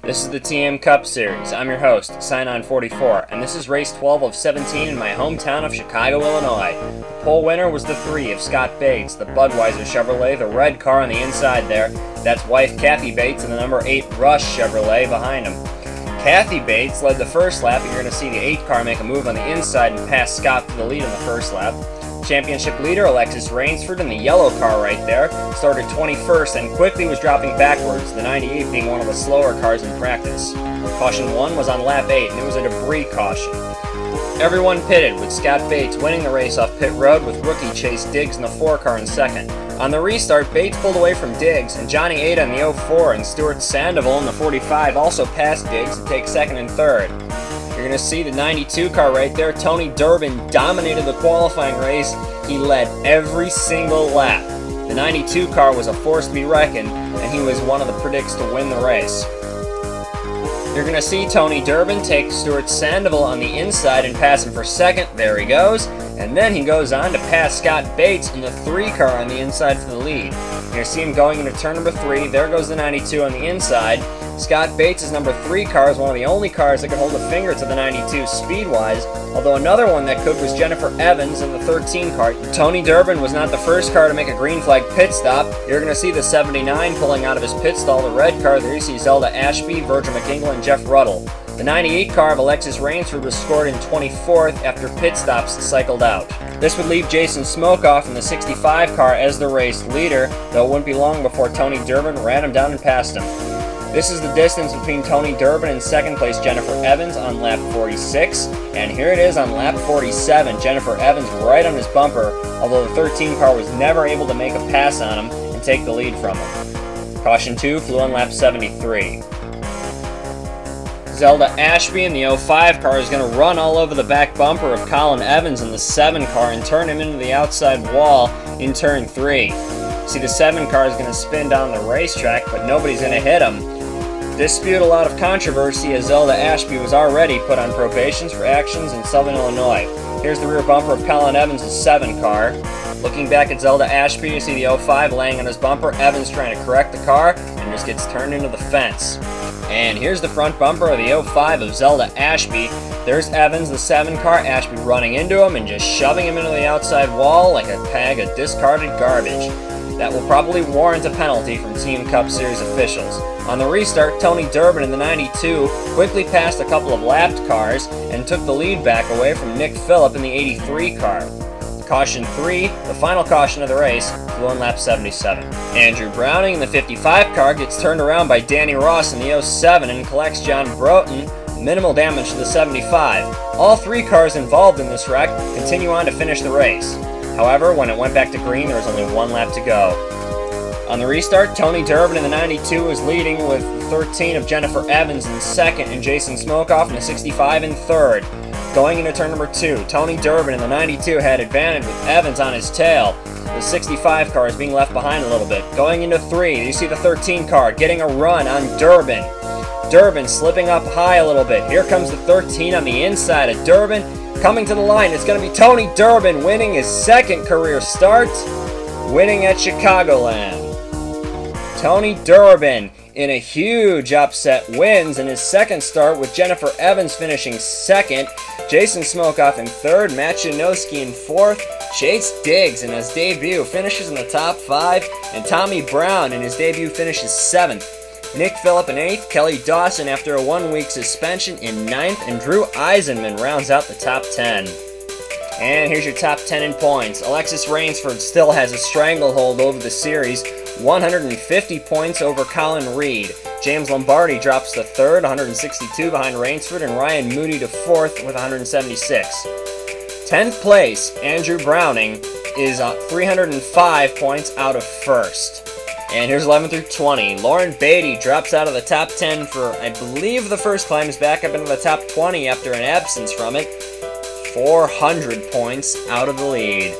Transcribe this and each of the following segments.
This is the TM Cup Series. I'm your host, Cynon 44, and this is race 12 of 17 in my hometown of Chicago, Illinois. The pole winner was the 3 of Scott Bates, the Budweiser Chevrolet, the red car on the inside there. That's wife Kathy Bates and the number 8 Rush Chevrolet behind him. Kathy Bates led the first lap, and you're going to see the 8 car make a move on the inside and pass Scott for the lead in the first lap. Championship leader Alexis Rainsford in the yellow car right there started 21st and quickly was dropping backwards, the 98 being one of the slower cars in practice. Caution 1 was on lap 8 and it was a debris caution. Everyone pitted, with Scott Bates winning the race off pit road with rookie Chase Diggs in the 4 car in second. On the restart, Bates pulled away from Diggs, and Johnny Ada in the 04 and Stuart Sandoval in the 45 also passed Diggs to take second and third. You're going to see the 92 car right there. Tony Durbin dominated the qualifying race. He led every single lap. The 92 car was a force to be reckoned, and he was one of the predicts to win the race. You're going to see Tony Durbin take Stuart Sandoval on the inside and pass him for second. There he goes. And then he goes on to pass Scott Bates in the 3 car on the inside for the lead. You're going to see him going into turn number 3. There goes the 92 on the inside. Scott Bates' number 3 car is one of the only cars that could hold a finger to the 92 speed-wise, although another one that could was Jennifer Evans in the 13 car. Tony Durbin was not the first car to make a green flag pit stop. You're going to see the 79 pulling out of his pit stall, the red car. There you see Zelda Ashby, Virgil McEngle, and Jeff Ruddle. The 98 car of Alexis Rainsford was scored in 24th after pit stops cycled out. This would leave Jason Smokeoff in the 65 car as the race leader, though it wouldn't be long before Tony Durbin ran him down and passed him. This is the distance between Tony Durbin and second place Jennifer Evans on lap 46, and here it is on lap 47. Jennifer Evans right on his bumper, although the 13 car was never able to make a pass on him and take the lead from him. Caution 2 flew on lap 73. Zelda Ashby in the 05 car is going to run all over the back bumper of Colin Evans in the 7 car and turn him into the outside wall in turn 3. See, the 7 car is going to spin down the racetrack, but nobody's going to hit him. This spewed a lot of controversy as Zelda Ashby was already put on probations for actions in Southern Illinois. Here's the rear bumper of Colin Evans' 7 car. Looking back at Zelda Ashby, you see the 05 laying on his bumper, Evans trying to correct the car, and just gets turned into the fence. And here's the front bumper of the 05 of Zelda Ashby. There's Evans, the 7 car, Ashby running into him and just shoving him into the outside wall like a bag of discarded garbage. That will probably warrant a penalty from Team Cup Series officials. On the restart, Tony Durbin in the 92 quickly passed a couple of lapped cars and took the lead back away from Nick Phillip in the 83 car. Caution 3, the final caution of the race, flew on lap 77. Andrew Browning in the 55 car gets turned around by Danny Ross in the 07 and collects John Broughton. Minimal damage to the 75. All 3 cars involved in this wreck continue on to finish the race. However, when it went back to green, there was only 1 lap to go. On the restart, Tony Durbin in the 92 was leading with the 13 of Jennifer Evans in second and Jason Smokeoff in the 65 in third. Going into turn number 2, Tony Durbin in the 92 had advantage with Evans on his tail. The 65 car is being left behind a little bit. Going into 3, you see the 13 car getting a run on Durbin. Durbin slipping up high a little bit. Here comes the 13 on the inside of Durbin. Coming to the line, it's going to be Tony Durbin winning his 2nd career start, winning at Chicagoland. Tony Durbin in a huge upset wins in his 2nd start with Jennifer Evans finishing 2nd, Jason Smokeoff in 3rd, Matt Janowski in 4th, Chase Diggs in his debut finishes in the top 5, and Tommy Brown in his debut finishes 7th. Nick Phillip in 8th, Kelly Dawson after a 1-week suspension in 9th, and Drew Eisenman rounds out the top 10. And here's your top 10 in points. Alexis Rainsford still has a stranglehold over the series, 150 points over Colin Reed. James Lombardi drops to 3rd, 162 behind Rainsford, and Ryan Moody to 4th with 176. 10th place, Andrew Browning, is 305 points out of 1st. And here's 11 through 20. Lauren Beatty drops out of the top 10 for, I believe, the first time. Is back up into the top 20 after an absence from it. 400 points out of the lead.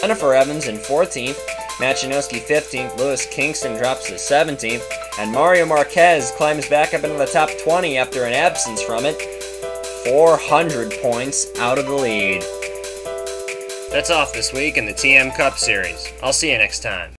Jennifer Evans in 14th. Matt Janowski 15th. Lewis Kingston drops to 17th. And Mario Marquez climbs back up into the top 20 after an absence from it. 400 points out of the lead. That's off this week in the TM Cup Series. I'll see you next time.